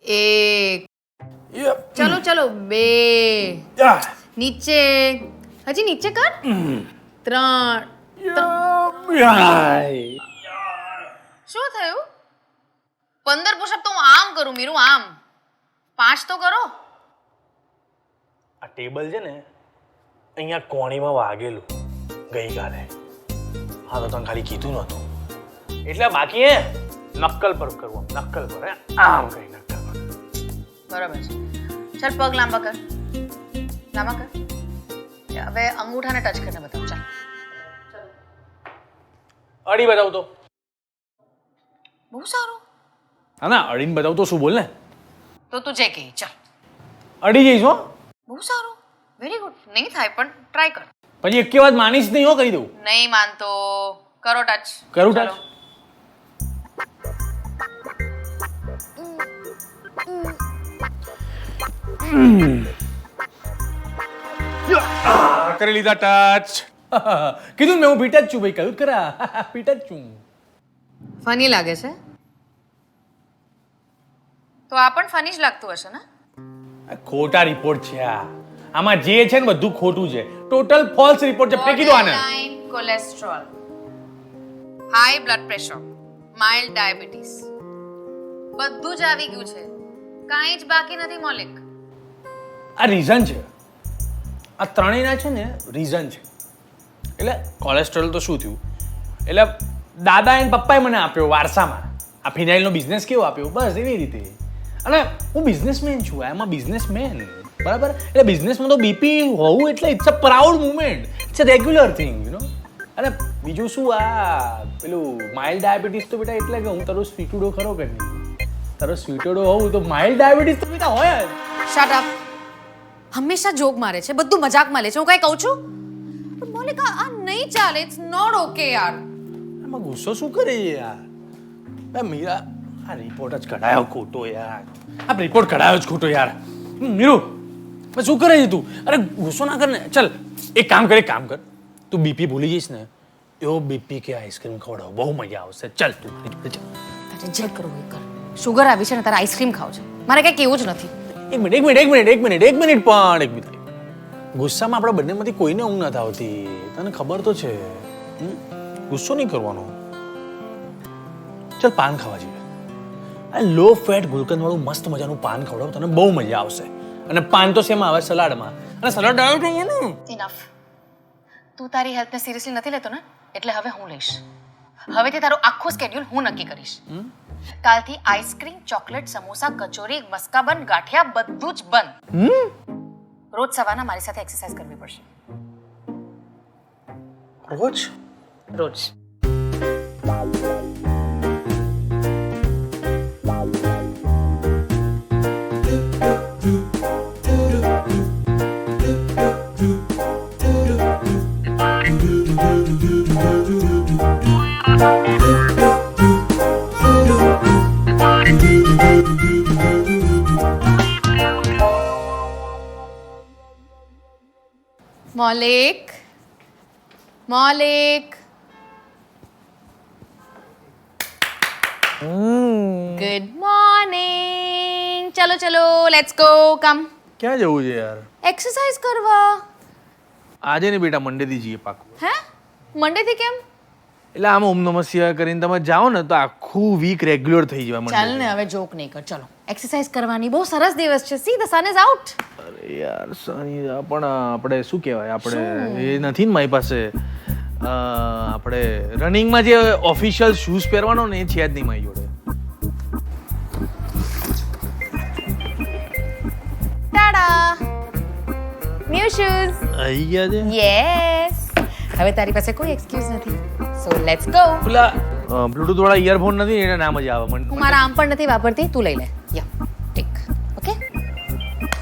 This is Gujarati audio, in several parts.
એક, ચલો ચલો બે, નીચે, હજી નીચે કર, ત્રણ. શું થયું? 15 પુશઅપ તો હું આમ કરું મીરું, આમ 5 તો કરો. આ ટેબલ છે ને અહીંયા કોણીમાં વાગેલું ગઈકાલે. હા તો તને ખાલી કીધું નહોતું એટલે બાકી હે નક્કલ પર કરવું, નક્કલ પર હે આમ કઈ નક્કલ પર. બરાબર છે. ચાલ પગ લાંબા કર, લાંબા કર. હવે અંગૂઠાને ટચ કરીને બતાવ. ચાલ અડી બતાવ તો. બહુ સારું. હા ના અડીને બતાવ તો શું બોલ ને. તો તું જે કહે. ચાલ અડી જઈશ હો. બહુ સારું, વેરી ગુડ. નહીં થાય પણ ટ્રાય કર. પછી એક વાત માનીશ નહીં હો, કહી દઉં. નહીં માનતો કરો ટચ. કરું ટચ? કરી લીધા ટચ. કીધું મેં હું પીટ જ છું ભાઈ, કહ્યું ખરા પીટ જ છું. ફની લાગે છે તો આ પણ ફની જ લાગતું હશે ને. ખોટા રિપોર્ટ છે આ. આમાં જે છે ને બધું ખોટું છે. ટોટલ ફોલ્સ રિપોર્ટ છે. ફેંકી દો આને. Borderline cholesterol, high blood pressure, mild diabetes, બધું જ આવી ગયું છે. કાંઈ જ બાકી નથી મૌલિક. આ રીઝન છે. આ ત્રણેયના છે ને રીઝન છે. એટલે કોલેસ્ટ્રોલ તો શું થયું, એટલે દાદા અને પપ્પાએ મને આપ્યો વારસામાં. આ ફિનાઇલનો બિઝનેસ કેવો આપ્યો, બસ એવી રીતે. અને હું બિઝનેસમેન છું, આઈ એમ અ બિઝનેસમેન, બરાબર. એટલે બિઝનેસમાં તો બીપી હોવું એટલે it's a proud movement, it's a regular thing, you know. અને બીજું શું, આ પેલું માઇલ્ડ ડાયાબિટીસ તો બેટા એટલે કે હું તારો સ્વીટુડો ખરો કે નહીં, તારો સ્વીટુડો હોઉં તો માઇલ્ડ ડાયાબિટીસ તો બેટા હોય જ. Shut up. હંમેશા જોક મારે છે, બધું મજાકમાં લે છે. હું કઈ કહું છું પણ મૌલિક આ નહીં ચાલે. ઇટ્સ નોટ ઓકે યાર. આમાં ગુસ્સો શું કરે યાર. મીરા આ રિપોર્ટ જ કઢાયો ખોટો યાર. આ રિપોર્ટ કઢાયો જ ખોટો યાર. મીરુ શું કરે છે તું? અરે ગુસ્સો ના કર ને. ચલ એક કામ કર તું બીપી ભૂલી જઈશ ને એવો બીપી કે આઈસ્ક્રીમ ખવડાવ, બહુ મજા આવશે. ચલ તું તારે જે કરવું એ કર. શુગર આવી છે ને તારે આઈસ્ક્રીમ ખાવ છે, મારે કઈ કેવું જ નથી. એક મિનિટ પણ ગુસ્સામાં આપણા બંનેમાંથી કોઈને ઊંઘ નથી આવતી, તને ખબર તો છે. ગુસ્સો નહીં કરવાનો. ચલ પાન ખાવા જઈએ. આ લો ફેટ ગુલકંદ વાળું મસ્ત મજાનું પાન ખવડાવ, તને બહુ મજા આવશે. અને પાન તો શેમાં આવે? સલાડમાં. અને સલાડ આવ્યો ને. ઇનફ. તું તારી હેલ્થને સિરિયસલી નથી લેતો ને, એટલે હવે હું લઈશ. હવેથી તારું આખું સ્કેડ્યુલ હું નક્કી કરીશ. કાલથી આઈસ્ક્રીમ, ચોકલેટ, સમોસા, કચોરી, મસ્કાબન, ગાંઠિયા બધું જ બંધ. રોજ સવારના મારી સાથે એક્સરસાઇઝ કરવી પડશે. રોજ. મૌલિક. Good morning. ચલો લેટ્સ ગો. કમ. ક્યાં જવું છે યાર? એક્સરસાઇઝ કરવા. આજે ને બેટા મંડે થી જઈએ પાકું. હે? મંડે થી કેમ? એટલે આમ ઓમ નમઃ શિવાય કરીને તમે જાઓ ને તો આખું વીક રેગ્યુલર થઈ જવા. ચાલ ને હવે જોક નહીં કર. ચલો એક્સરસાઇઝ કરવાની બહુ સરસ દિવસ છે. See the sun is out. અરે યાર સની પણ આપણે શું કહેવાય, આપણે એ નથી ને મારી પાસે. આપણે રનિંગમાં જે ઓફિશિયલ શૂઝ પહેરવાનો ને એ છે જ નહીં મારી જોડે. ટાડા, ન્યુ શૂઝ આવી ગયા છે. યસ. હવે તારી પાસે કોઈ એક્સક્યુઝ નથી. So let's go. પેલા બ્લૂટૂથ વાળા ઇયરફોન નથી, એને ના મજા આવે મને. હું મારા આમ પણ નથી વાપરતી, તું લઈ લે. યા ઠીક. ઓકે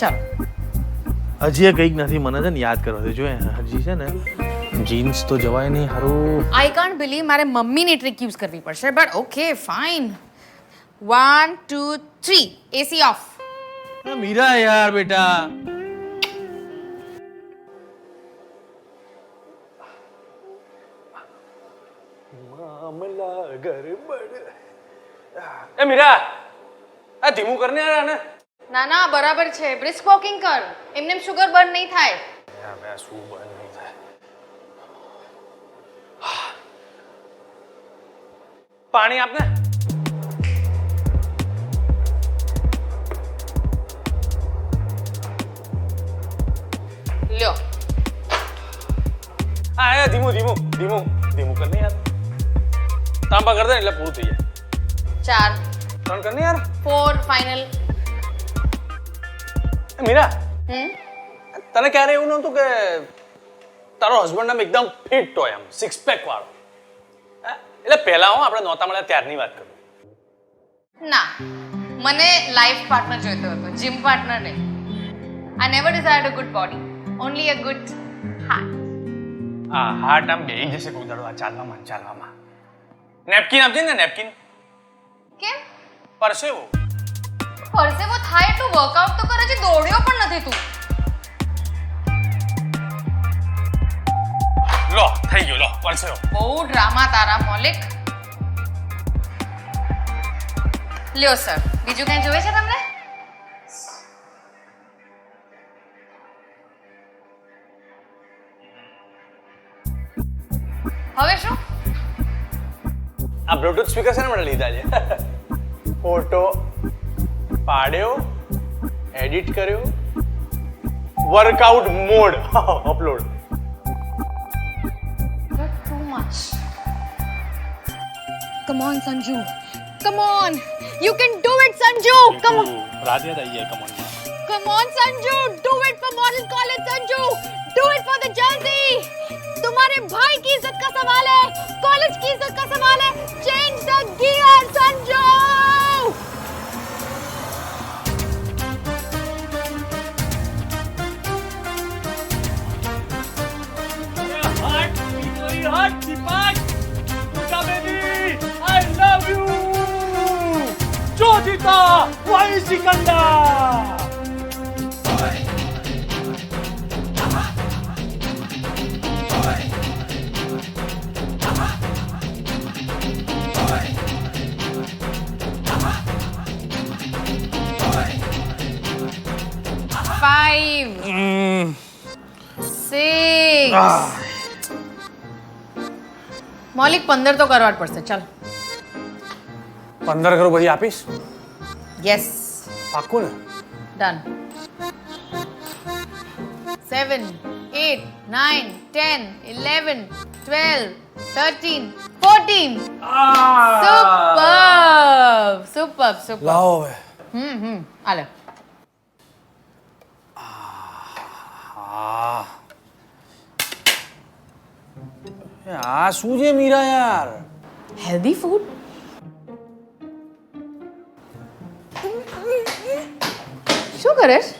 ચાલો. હજી એ કંઈક નથી, મને છે ને યાદ કરવા દે. જો હજી છે ને જીન્સ તો જવાય નહીં હારું. આઈ કાન્ટ બિલીવ મારે મમ્મીની ટ્રીક યુઝ કરવી પડશે, but okay fine. 1 2 3 AC off. Meera યાર બેટા. મામલા ગરબડ. એ મીરા આ ધીમું કરને યાર આને. ના ના બરાબર છે બ્રિસ્ક વોકિંગ કર એમને શુગર બર્ન નહીં થાય હવે શું બંધ નહીં થાય. પાણી આપને. લ્યો હા એ ધીમું ધીમું ધીમું ધીમું કરને યાર. તાંબા કર દે એટલે પૂરું થઈ જાય. 4 ત્રણ કરને યાર. 4 ફાઇનલ મીરા હમ તને ક્યારે એવું નહોતું કે તારો હસબન્ડ આમ એકદમ ફિટ હોય આમ 6 પેક વાળો? હે? એટલે પહેલા હું આપણે નહોતા મળ્યા ત્યારની વાત કરું. ના મને લાઈફ પાર્ટનર જોઈતો હતો જીમ પાર્ટનર નહીં I never desired a good body only a good heart આ હાર્ટ આમ બેહી જશે કોઈ દાડો આ ચાલવામાં. નેપકિન આપજે ને નેપકિન. કેમ પરસેવો. પરસેવો થાય એટલું વર્કઆઉટ તો કરે છે દોડ્યો પણ નથી તું લો થઈ ગયો લો પરસેવો. બહુ ડ્રામા તારા મૌલિક લ્યો સર બીજું કંઈ જોવે છે તમને હવે શું આ બ્લૂટૂથ સ્પીકર છે ને મને લીધા છે. ફોટો પાડ્યો, એડિટ કર્યો, workout mode upload. too much come on sanju come on you can do it sanju come on रात याद आई है come on. come on sanju do it for model college sanju do it for the jersey तुम्हारे भाई की इज्जत का सवाल है कॉलेज की इज्जत का सवाल है चेंज द गियर संजू जो जीता वही सिकंदर. Five, 6 મૌલિક 15 તો કરવા જ પડશે ચાલ 15 કરું પછી આપીશ. યસ પાક્કું ને? ડન 7 8 9 10 11 12 13 14 સુપર લાવો હવે. આલે આ શું છે મીરા યાર? હેલ્ધી ફૂડ શું કરે છે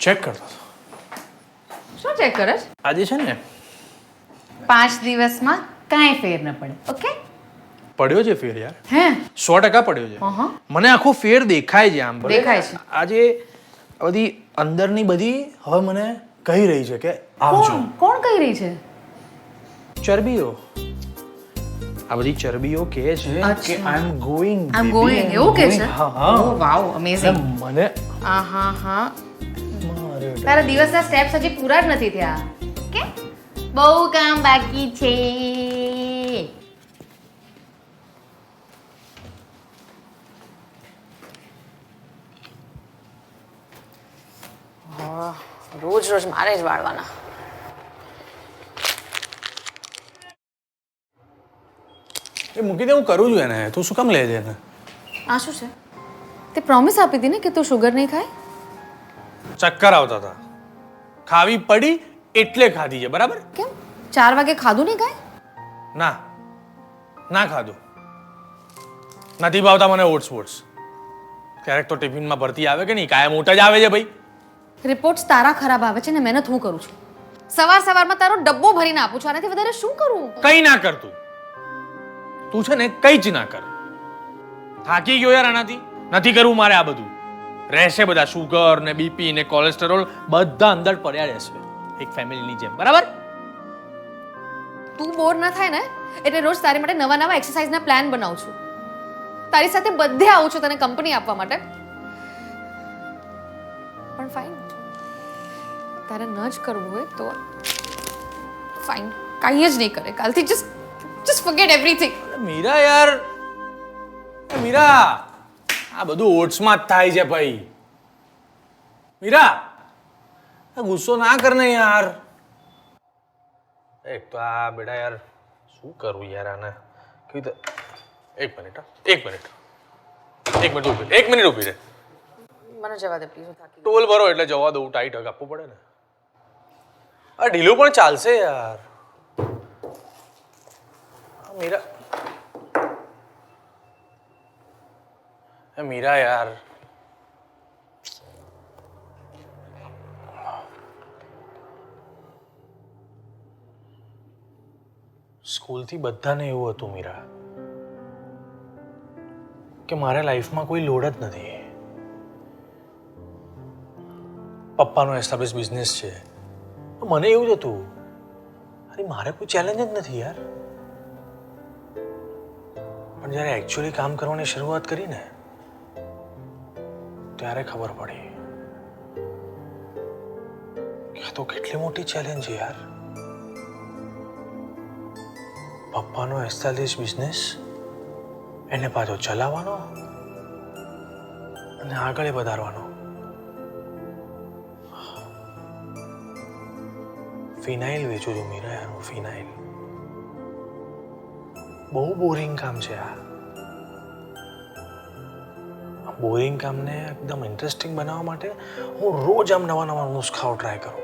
ચેક કરતો હતો. શું ચેક કરે છે આજે છે ને 5 દિવસમાં કાંઈ ફેર ન પડે ઓકે પડ્યો છે ફેર યાર. હે 100% પડ્યો છે. મને આખો ફેર દેખાય છે આમ. દેખાય છે. આજે બધી અંદરની બધી હવે મને કહી રહી છે કે આવજો. કોણ કહી રહી છે ચરબીઓ આ બધી ચરબીઓ કહે છે કે આઈ એમ ગોઈંગ એવું કે છે હા હા વાવ અમેઝિંગ મને હા તારા દિવસના સ્ટેપ્સ હજી પૂરા જ નથી થયા કે બહુ કામ બાકી છે રોજ રોજ મારે જ વાળવાના એ મૂકી દે હું કરું છું એને. તું શું કામ લે છે એને? આ શું છે તે પ્રોમિસ આપી હતી ને કે તું શુગર નહીં ખાય ચક્કર આવતા હતા. ખાવી પડી એટલે ખાધી છે બરાબર? કેમ 4 વાગે ખાધું નહીં કાંઈ ના ખાધું. નથી ભાવતા મને ઓટ્સ વોટ્સ. ક્યારેક તો ટિફિનમાં ભરતી આવે કે નહીં? કાયમ મોટા જ આવે છે ભાઈ. રિપોર્ટ્સ તારા ખરાબ આવે છે ને મહેનત હું કરું છું સવારમાં તારો ડબ્બો ભરીને આપું છું આનાથી વધારે શું કરું કઈ ના કરતું તું છે ને કઈ જ ના કર. થાકી ગયો યાર આનાથી. નથી કરવું મારે આ બધું. રહેશે બધા શુગર ને બીપી ને કોલેસ્ટેરોલ બધા અંદર પડ્યા રહેશે એક ફેમિલીની જેમ બરાબર? તું બોર ન થાય ને એટલે રોજ તારી માટે નવા એક્સરસાઇઝના પ્લાન બનાવું છું તારી સાથે બધે આવું છું તને કંપની આપવા માટે. પણ ફાઇન, તારે ન જ કરવું હોય તો ફાઇન, કાંઈ જ નહીં કરે કાલથી. Just forget everything. મીરા યાર, મીરા, આ બધું ઓટ્સમાં જ થાય છે ભાઈ. મીરા, ગુસ્સો ના કર ને યાર. એક તો આ બેટા યાર, શું કરું યાર આને? કેવી રીતે? એક મિનિટ ઊભી રહે. મને જવા દે પ્લીઝ, હું થાકી ટોલ ભરો એટલે જવા દઉં. ટાઈટ હગ આપવું પડે ને. આ ઢીલું પણ ચાલશે યાર. મીરા, મીરા યાર, સ્કૂલથી બધાને એવું હતું મીરા કે મારા લાઈફમાં કોઈ લોડ જ નથી. પપ્પાનો એસ્ટાબ્લિશ બિઝનેસ છે. મને એવું જ હતું, અરે મારે કોઈ ચેલેન્જ જ નથી યાર. પણ જ્યારે એકચ્યુઅલી કામ કરવાની શરૂઆત કરી ને ત્યારે ખબર પડી કે આ તો કેટલી મોટી ચેલેન્જ છે યાર. પપ્પાનો એસ્ટાબ્લિશ બિઝનેસ, એને પાછો ચલાવવાનો અને આગળ વધારવાનો. ફિનાઇલ વેચું છું મીરા યાર, હું ફિનાઇલ. બહુ બોરિંગ કામ છે આ. બોરિંગ કામને એકદમ ઇન્ટરેસ્ટિંગ બનાવવા માટે હું રોજ આમ નવા નવા નુસ્ખાઓ ટ્રાય કરું.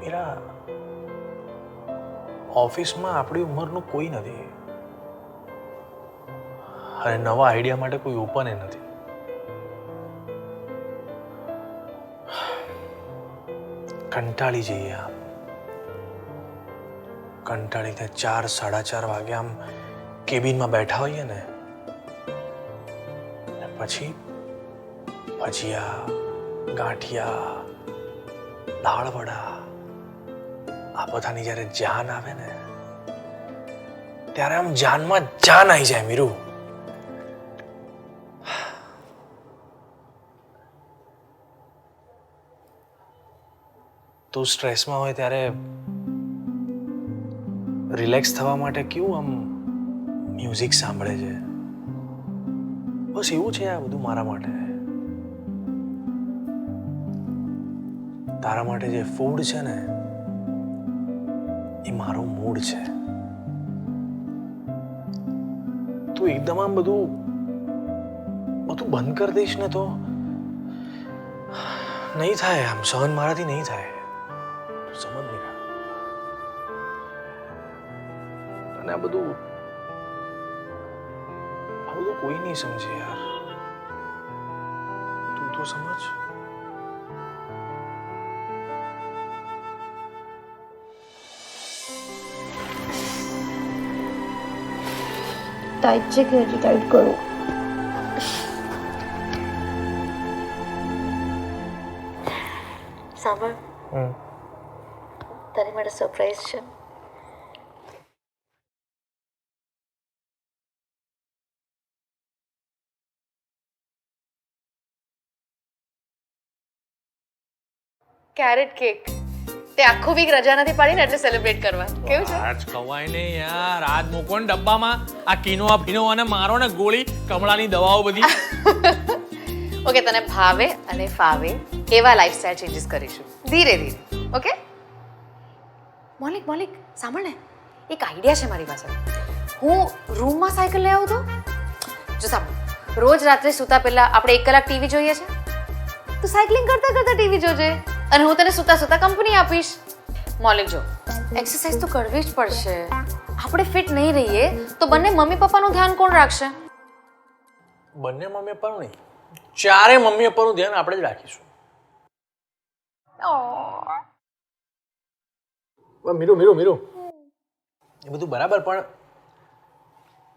મીરા, ઓફિસમાં આપણી ઉંમરનું કોઈ નથી અને નવા આઈડિયા માટે કોઈ ઓપન નથી. કંટાળી જઈએ આમ. કંટાળીને 4-4:30 વાગે આમ કેબિનમાં બેઠા હોઈએ ને, પછી ભજીયા, ગાંઠિયા, દાળવડા, આ બધાની જ્યારે જાન આવે ને ત્યારે આમ જાનમાં જાન આવી જાય મીરુ. તું સ્ટ્રેસમાં હોય ત્યારે રિલેક્સ થવા માટે કેવું આમ મ્યુઝિક સાંભળે છે. બસ એવું છે આ બધું મારા માટે. તારા માટે જે ફૂડ છે ને એ મારો મૂડ છે. તું એકદમ આમ બધું બંધ કરી દઈશ ને તો નહીં થાય. આમ સહન મારાથી નહીં થાય. સમજ નહીં. અને આ બધું કોઈ નહીં સમજે યાર. તું તો સમજ. टाइट છે કે હજી ટાઈટ કરું? સાંભળ, તારી માટે સરપ્રાઈઝ છે. Carrot cake. તે આખો વીક રજા નથી પાડી ને એટલે સેલિબ્રેટ કરવા. કેવું છે? આજ ખવાય ને યાર. આજ મૂકો ને ડબ્બામાં આ કિનોઆ ફિનોઆ ને મારો ને ગોળી કમળાની દવાઓ બધી. ઓકે, તને ભાવે અને ફાવે એવા લાઈફસ્ટાઈલ ચેન્જીસ કરીશું ધીરે ધીરે. ઓકે મોલિક, સાંભળ ને, એક આઈડિયા છે મારી પાસે. હું રૂમમાં સાયકલ લઈ આવું તો? જો સાંભળ, રોજ રાત્રે સૂતા પહેલા આપણે 1 કલાક ટીવી જોઈએ છે. તું સાયકલિંગ કરતા કરતા ટીવી જોજે અને હું તને સૂતા સૂતા કંપની આપીશ. મોલિક જો, એક્સરસાઇઝ તો કરવી જ પડશે. આપણે ફિટ નહીં રહીએ તો બંને મમ્મી પપ્પાનું ધ્યાન કોણ રાખશે? બંને મમ્મી પપ્પાનું નહીં, ચારે મમ્મી પપ્પાનું ધ્યાન આપણે જ રાખીશું. મીરુ એ બધું બરાબર, પણ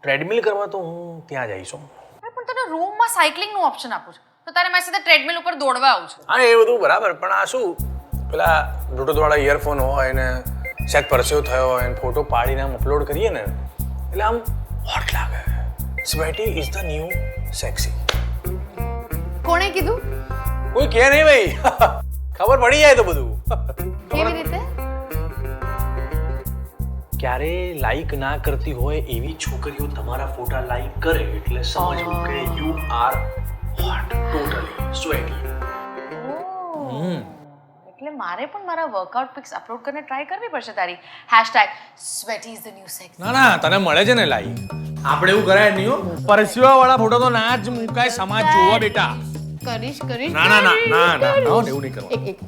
ટ્રેડમિલ કરવા તો હું ત્યાં જઈશું. પણ તને રૂમમાં સાયકલિંગનું ઓપ્શન આપું છું તો તારે મારી સાથે ટ્રેડમિલ ઉપર દોડવા આવું છે. હા, એ બધું બરાબર, પણ આ શું પેલા બ્લૂટૂથ વાળા ઇયરફોન હોય ને સેટ પરસ્યો થયો હોય ને ફોટો પાડીને આમ અપલોડ કરીએ ને એટલે આમ હોટ લાગે. સ્વેટી ઇઝ ધ ન્યૂ સેક્સી. કોણે કીધું? કોઈ કે નહીં ભાઈ. ખબર પડી જાય તો બધું. કેવી રીતે? ક્યારે લાઈક ના કરતી હોય એવી છોકરીઓ તમારા ફોટા લાઈક કરે એટલે સમજવું કે યુ આર હોટ, ટોટલી સ્વેટી. એટલે મારે પણ મારા વર્કઆઉટ પિક્સ અપલોડ કરીને ટ્રાય કરવી પડશે તારી #sweaty is the new sex. ના ના, તને મળે છે ને લાઈક. આપણે એવું કરાય નહીં હો. પરસ્યો વાળા ફોટો તો ના જ મુકાય, સમાજ જોવા બેટા. કરીશ ના ના ના ના ના ના, એવું નહીં કરવાનું. એક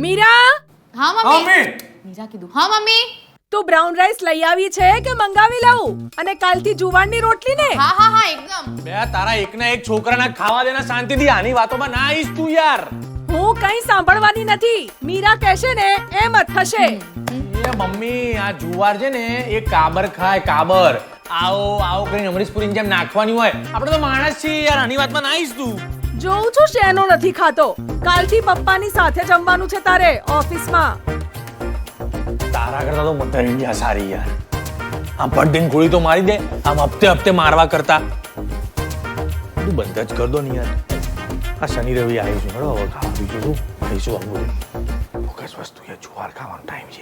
મીરા, હા હા મમ્મી. મમ્મી. મીરા કીધું હા મમ્મી. તું બ્રાઉન રાઈસ લઈ આવી છે કે મંગાવી લાવું? અને કાલથી જુવારની રોટલી ને? હા હા હા એકદમ. બે તારા એકના એક છોકરાના ખાવા દેના શાંતિથી. આની વાતોમાં ના આવીશ તું યાર. હું કઈ સાંભળવાની નથી. મીરા કહેશે ને એમ જ થશે. એ મમ્મી, આ જુવાર છે ને એ કાબર ખાય, કાબર. આવો આવો કરીને અમરીશપુરીની જેમ નાખવાની હોય. આપણે તો માણસ છીએ યાર, આની વાતમાં ના આવીશ તું. જોઉં છું શેનો નથી ખાતો. કાલથી પપ્પાની સાથે જમવાનું છે તારે ઓફિસમાં. તારા કરતા તો મધર ઇન્ડિયા સારી યાર. આમ પટ્ટીને ગોળી તો મારી દે, આમ હપ્તે હપ્તે મારવા કરતા. તું બંધ જ કર દો ને યાર. આ શનિ રવિ આવી છે, હવે ખાવા બીજું શું ખાઈશું? આવું ફોકસ વસ્તુ યાર, જુવાર ખાવાનો ટાઈમ છે.